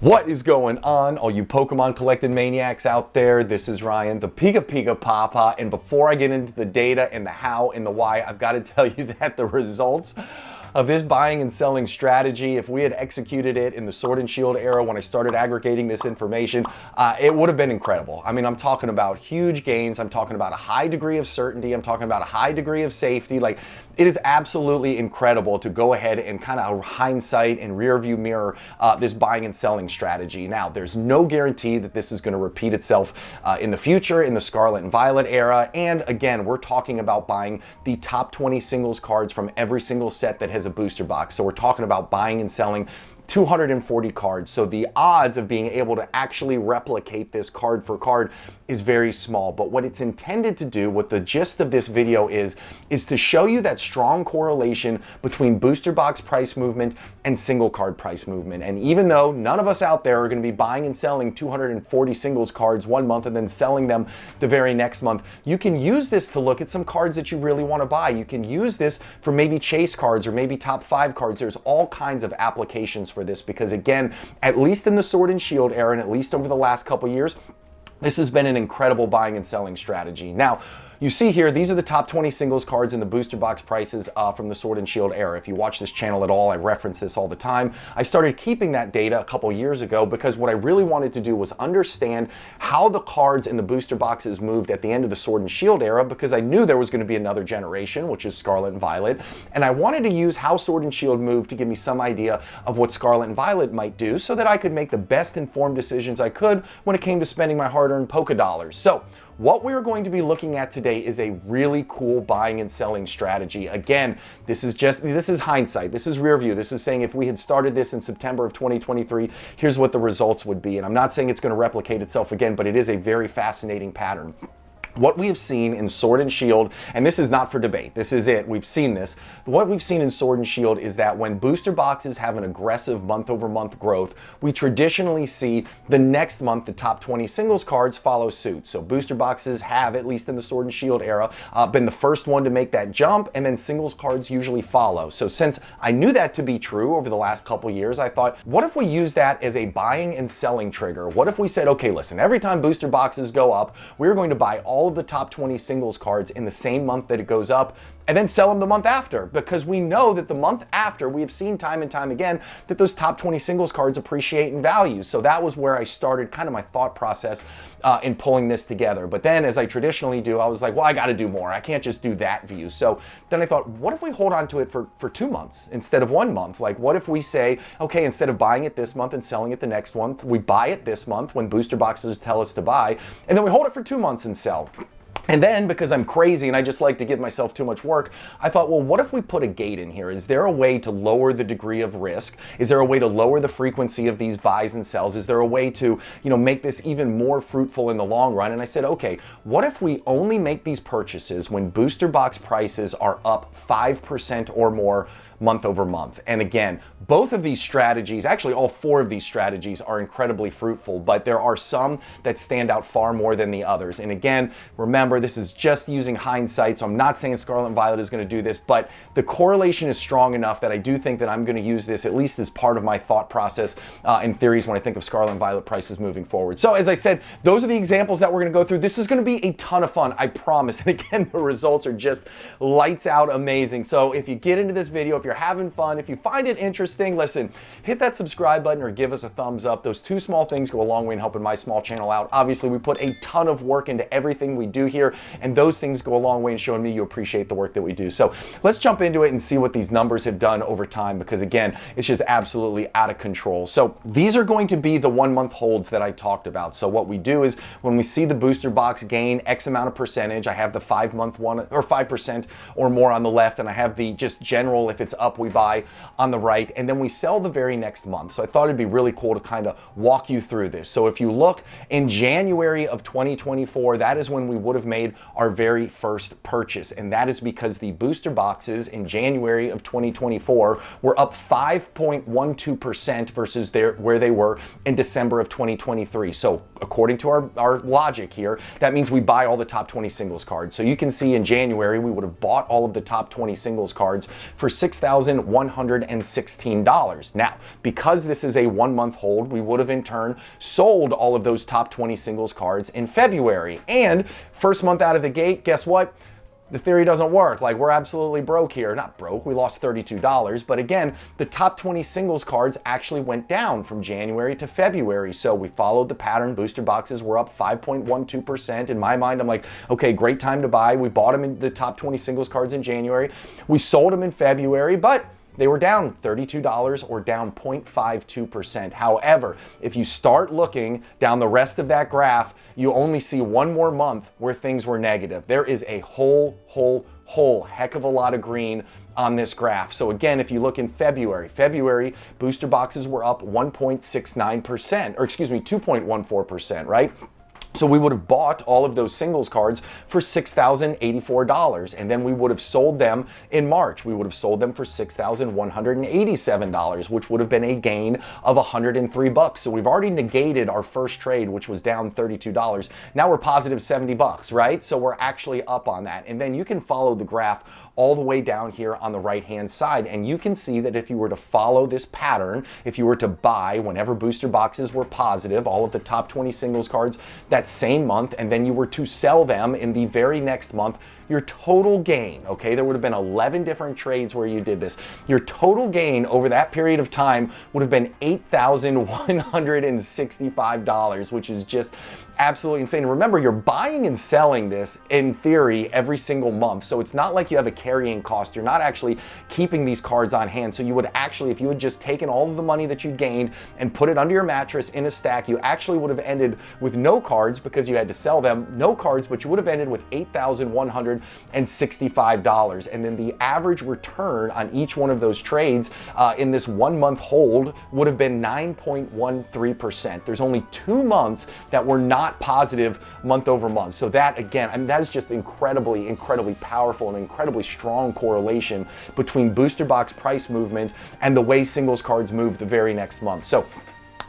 What is going on, all you Pokemon collecting maniacs out there? This is Ryan, the Pika Pika Papa, and before I get into the data and the how and the why, I've got to tell you that the results of this buying and selling strategy, if we had executed it in the Sword and Shield era when I started aggregating this information, it would have been incredible. I mean, I'm talking about huge gains. I'm talking about a high degree of certainty. I'm talking about a high degree of safety. Like, it is absolutely incredible to go ahead and kind of hindsight and rear view mirror this buying and selling strategy. Now, there's no guarantee that this is going to repeat itself in the future in the Scarlet and Violet era. And again, we're talking about buying the top 20 singles cards from every single set that has a booster box. So we're talking about buying and selling 240 cards. So the odds of being able to actually replicate this card for card is very small. But what it's intended to do, what the gist of this video is to show you that strong correlation between booster box price movement and single card price movement. And even though none of us out there are going to be buying and selling 240 singles cards one month and then selling them the very next month, you can use this to look at some cards that you really want to buy. You can use this for maybe chase cards or maybe top 5 cards. There's all kinds of applications for this because, again, at least in the Sword and Shield era and at least over the last couple years, this has been an incredible buying and selling strategy. Now, you see here, these are the top 20 singles cards in the booster box prices from the Sword and Shield era. If you watch this channel at all, I reference this all the time. I started keeping that data a couple years ago because what I really wanted to do was understand how the cards in the booster boxes moved at the end of the Sword and Shield era, because I knew there was going to be another generation, which is Scarlet and Violet, and I wanted to use how Sword and Shield moved to give me some idea of what Scarlet and Violet might do so that I could make the best informed decisions I could when it came to spending my hard-earned Poke dollars. So what we're going to be looking at today is a really cool buying and selling strategy. Again, this is hindsight. This is rear view. This is saying if we had started this in September of 2023, here's what the results would be. And I'm not saying it's going to replicate itself again, but it is a very fascinating pattern. What we have seen in Sword and Shield, and this is not for debate, this is it, we've seen this. What we've seen in Sword and Shield is that when booster boxes have an aggressive month-over-month growth, we traditionally see the next month the top 20 singles cards follow suit. So booster boxes have, at least in the Sword and Shield era, been the first one to make that jump, and then singles cards usually follow. So since I knew that to be true over the last couple years, I thought, what if we use that as a buying and selling trigger? What if we said, okay, listen, every time booster boxes go up, we're going to buy all of the top 20 singles cards in the same month that it goes up and then sell them the month after, because we know that the month after, we have seen time and time again that those top 20 singles cards appreciate in value. So that was where I started kind of my thought process in pulling this together. But then, as I traditionally do, I was like, well, I got to do more. I can't just do that view. So then I thought, what if we hold on to it for 2 months instead of 1 month? Like, what if we say, okay, instead of buying it this month and selling it the next month, we buy it this month when booster boxes tell us to buy, and then we hold it for 2 months and sell. And then, because I'm crazy and I just like to give myself too much work, I thought, well, what if we put a gate in here? Is there a way to lower the degree of risk? Is there a way to lower the frequency of these buys and sells? Is there a way to, make this even more fruitful in the long run? And I said, okay, what if we only make these purchases when booster box prices are up 5% or more month over month? And again, both of these strategies, actually all 4 of these strategies, are incredibly fruitful, but there are some that stand out far more than the others. And again, remember, this is just using hindsight, so I'm not saying Scarlet and Violet is going to do this, but the correlation is strong enough that I do think that I'm going to use this at least as part of my thought process and theories when I think of Scarlet and Violet prices moving forward. So as I said, those are the examples that we're going to go through. This is going to be a ton of fun, I promise. And again, the results are just lights out amazing. So if you get into this video, if you're having fun, if you find it interesting, listen, hit that subscribe button or give us a thumbs up. Those 2 small things go a long way in helping my small channel out. Obviously, we put a ton of work into everything we do here, and those things go a long way in showing me you appreciate the work that we do. So let's jump into it and see what these numbers have done over time, because again, it's just absolutely out of control. So these are going to be the 1 month holds that I talked about. So what we do is when we see the booster box gain X amount of percentage, I have the 5 month one, or 5% or more on the left, and I have the just general, if it's up, we buy on the right, and then we sell the very next month. So I thought it'd be really cool to kind of walk you through this. So if you look in January of 2024, that is when we would have made our very first purchase, and that is because the booster boxes in January of 2024 were up 5.12% versus where they were in December of 2023. So according to our logic here, that means we buy all the top 20 singles cards. So you can see in January we would have bought all of the top 20 singles cards for $6,000 $6,116. Now, because this is a 1-month hold, we would have in turn sold all of those top 20 singles cards in February. And first month out of the gate, guess what? The theory doesn't work. Like, we're absolutely broke here. Not broke, we lost $32. But again, the top 20 singles cards actually went down from January to February. So we followed the pattern. Booster boxes were up 5.12%. In my mind, I'm like, okay, great time to buy. We bought them in the top 20 singles cards in January. We sold them in February, but they were down $32 or down 0.52%. However, if you start looking down the rest of that graph, you only see one more month where things were negative. There is a whole heck of a lot of green on this graph. So again, if you look in February, booster boxes were up 1.69%, or excuse me, 2.14%, right? So we would have bought all of those singles cards for $6,084, and then we would have sold them in March. We would have sold them for $6,187, which would have been a gain of $103. So we've already negated our first trade, which was down $32. Now we're positive $70, right? So we're actually up on that. And then you can follow the graph all the way down here on the right-hand side, and you can see that if you were to follow this pattern, if you were to buy whenever booster boxes were positive, all of the top 20 singles cards that same month, and then you were to sell them in the very next month, your total gain, okay, there would have been 11 different trades where you did this. Your total gain over that period of time would have been $8,165, which is just absolutely insane. And remember, you're buying and selling this in theory every single month. So it's not like you have a carrying cost. You're not actually keeping these cards on hand. So you would actually, if you had just taken all of the money that you gained and put it under your mattress in a stack, you actually would have ended with no cards because you had to sell them, no cards, but you would have ended with $8,165. And then the average return on each one of those trades in this 1-month hold would have been 9.13%. There's only 2 months that were not positive month over month. So that, again, I mean, that is just incredibly powerful and incredibly strong correlation between booster box price movement and the way singles cards move the very next month. So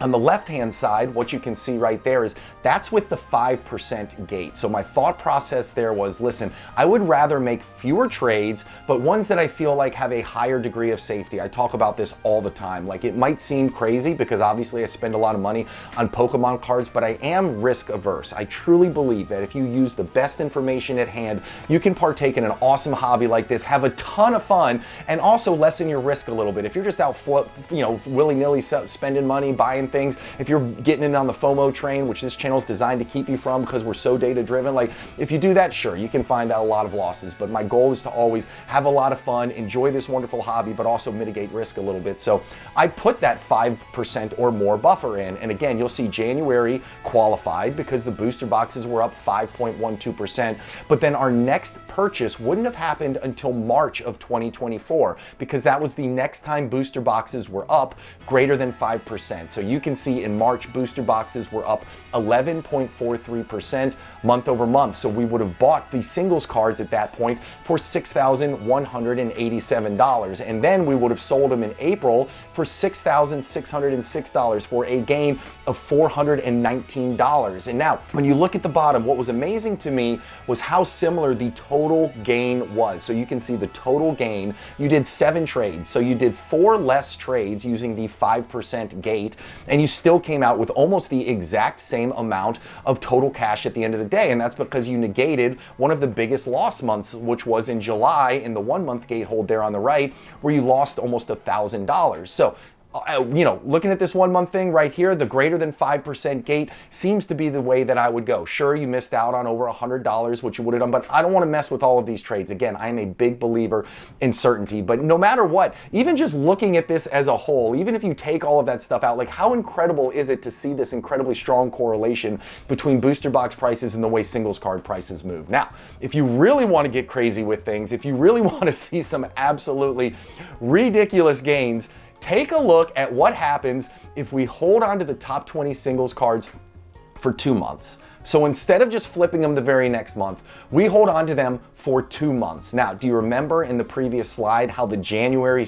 on the left-hand side, what you can see right there is that's with the 5% gate. So my thought process there was, listen, I would rather make fewer trades, but ones that I feel like have a higher degree of safety. I talk about this all the time. Like, it might seem crazy because obviously I spend a lot of money on Pokemon cards, but I am risk averse. I truly believe that if you use the best information at hand, you can partake in an awesome hobby like this, have a ton of fun, and also lessen your risk a little bit. If you're just out, willy-nilly spending money, buying things, if you're getting in on the FOMO train, which this channel is designed to keep you from because we're so data driven, like, if you do that, sure, you can find out a lot of losses, but my goal is to always have a lot of fun, enjoy this wonderful hobby, but also mitigate risk a little bit. So I put that 5% or more buffer in, and again, you'll see January qualified because the booster boxes were up 5.12%, but then our next purchase wouldn't have happened until March of 2024 because that was the next time booster boxes were up greater than 5%. So you can see in March, booster boxes were up 11.43% month over month. So we would have bought the singles cards at that point for $6,187. And then we would have sold them in April for $6,606 for a gain of $419. And now, when you look at the bottom, what was amazing to me was how similar the total gain was. So you can see the total gain, you did 7 trades. So you did 4 less trades using the 5% gate, and you still came out with almost the exact same amount of total cash at the end of the day. And that's because you negated one of the biggest loss months, which was in July in the 1-month gate hold there on the right, where you lost almost $1,000. So looking at this 1-month thing right here, the greater than 5% gate seems to be the way that I would go. Sure, you missed out on over $100, which you would have done, but I don't want to mess with all of these trades. Again, I am a big believer in certainty, but no matter what, even just looking at this as a whole, even if you take all of that stuff out, like, how incredible is it to see this incredibly strong correlation between booster box prices and the way singles card prices move? Now, if you really want to get crazy with things, if you really want to see some absolutely ridiculous gains, take a look at what happens if we hold on to the top 20 singles cards for 2 months. So instead of just flipping them the very next month, we hold on to them for 2 months. Now, do you remember in the previous slide how the January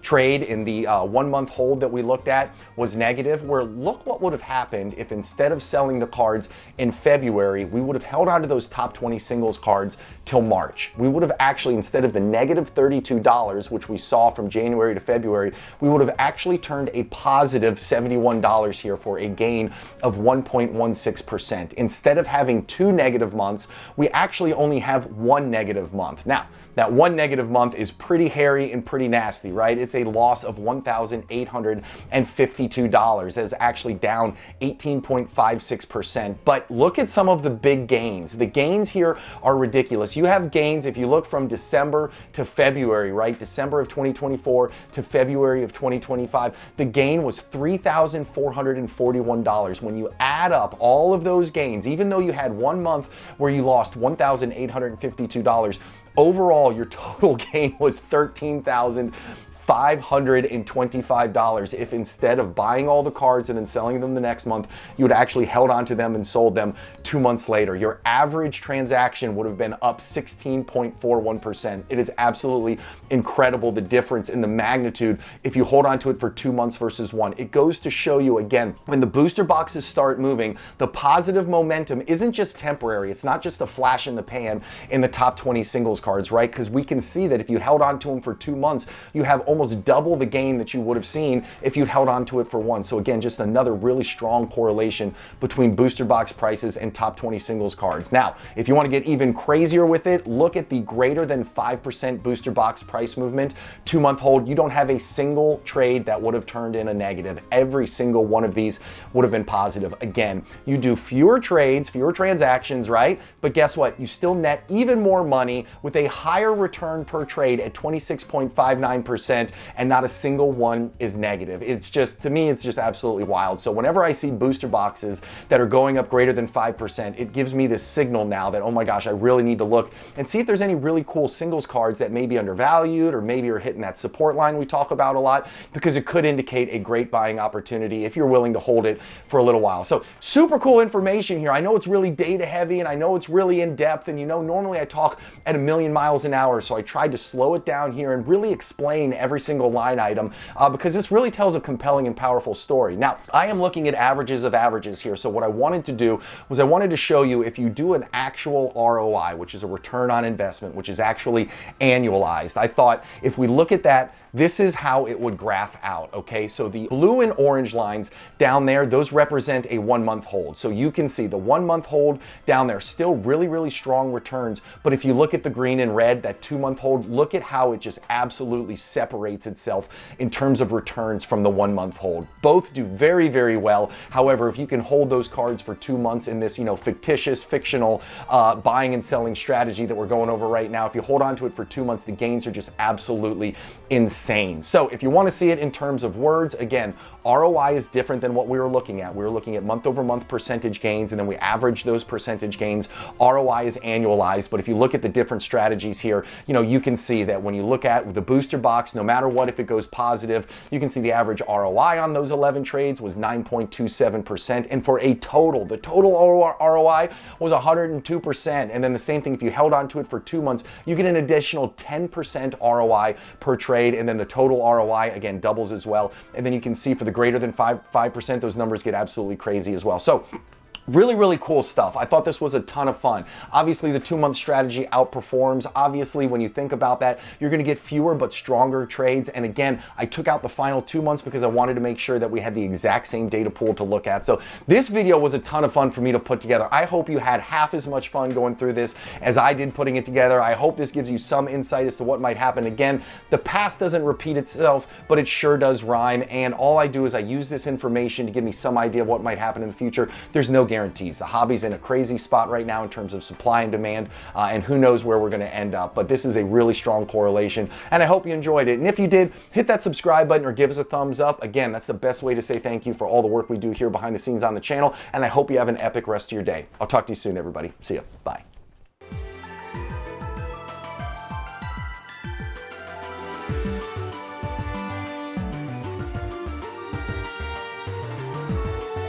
trade in the 1 month hold that we looked at was negative? Where look what would have happened if instead of selling the cards in February, we would have held on to those top 20 singles cards till March. We would have actually, instead of the negative $32, which we saw from January to February, we would have actually turned a positive $71 here for a gain of 1.16%. Instead of having 2 negative months, we actually only have 1 negative month. Now, that 1 negative month is pretty hairy and pretty nasty, right? It's a loss of $1,852. That is actually down 18.56%. But look at some of the big gains. The gains here are ridiculous. You have gains if you look from December to February, right? December of 2024 to February of 2025. The gain was $3,441. When you add up all of those gains, even though you had 1 month where you lost $1,852, overall, your total gain was $13,525 if instead of buying all the cards and then selling them the next month, you had actually held on to them and sold them 2 months later. Your average transaction would have been up 16.41%. It is absolutely incredible, the difference in the magnitude if you hold on to it for 2 months versus 1. It goes to show you, again, when the booster boxes start moving, the positive momentum isn't just temporary. It's not just a flash in the pan in the top 20 singles cards, right? Because we can see that if you held on to them for 2 months, you have almost double the gain that you would have seen if you'd held on to it for 1. So again, just another really strong correlation between booster box prices and top 20 singles cards. Now, if you want to get even crazier with it, look at the greater than 5% booster box price movement, 2 month hold. You don't have a single trade that would have turned in a negative. Every single one of these would have been positive. Again, you do fewer trades, fewer transactions, right? But guess what? You still net even more money with a higher return per trade at 26.59%. And not a single one is negative. It's just, to me, it's just absolutely wild. So whenever I see booster boxes that are going up greater than 5%, it gives me this signal now that, oh my gosh, I really need to look and see if there's any really cool singles cards that may be undervalued or maybe are hitting that support line we talk about a lot, because it could indicate a great buying opportunity if you're willing to hold it for a little while. So super cool information here. I know it's really data heavy and I know it's really in depth, and you know, normally I talk at 1,000,000 miles an hour, so I tried to slow it down here and really explain every single line item because this really tells a compelling and powerful story. Now, I am looking at averages of averages here. So what I wanted to do was I wanted to show you if you do an actual ROI, which is a return on investment, which is actually annualized. I thought if we look at that, this is how it would graph out, okay? So the blue and orange lines down there, those represent a 1 month hold. So you can see the 1 month hold down there, still really, really strong returns. But if you look at the green and red, that 2 month hold, look at how it just absolutely separates itself in terms of returns from the 1 month hold. Both do very, very well. However, if you can hold those cards for 2 months in this, fictitious, fictional buying and selling strategy that we're going over right now, if you hold on to it for 2 months, the gains are just absolutely insane. So if you want to see it in terms of words, again, ROI is different than what we were looking at. We were looking at month over month percentage gains, and then we average those percentage gains. ROI is annualized, but if you look at the different strategies here, you can see that when you look at the booster box, no matter what, if it goes positive, you can see the average ROI on those 11 trades was 9.27%, and for the total ROI was 102%. And then the same thing, if you held on to it for 2 months, you get an additional 10% ROI per trade, and then the total ROI again doubles as well. And then you can see for the greater than 5%, those numbers get absolutely crazy as well. So really, really cool stuff. I thought this was a ton of fun. Obviously, the 2 month strategy outperforms. Obviously, when you think about that, you're going to get fewer but stronger trades. And again, I took out the final 2 months because I wanted to make sure that we had the exact same data pool to look at. So this video was a ton of fun for me to put together. I hope you had half as much fun going through this as I did putting it together. I hope this gives you some insight as to what might happen. Again, the past doesn't repeat itself, but it sure does rhyme. And all I do is I use this information to give me some idea of what might happen in the future. There's no guarantees. The hobby's in a crazy spot right now in terms of supply and demand, and who knows where we're going to end up. But this is a really strong correlation, and I hope you enjoyed it. And if you did, hit that subscribe button or give us a thumbs up. Again, that's the best way to say thank you for all the work we do here behind the scenes on the channel, and I hope you have an epic rest of your day. I'll talk to you soon, everybody. See ya. Bye.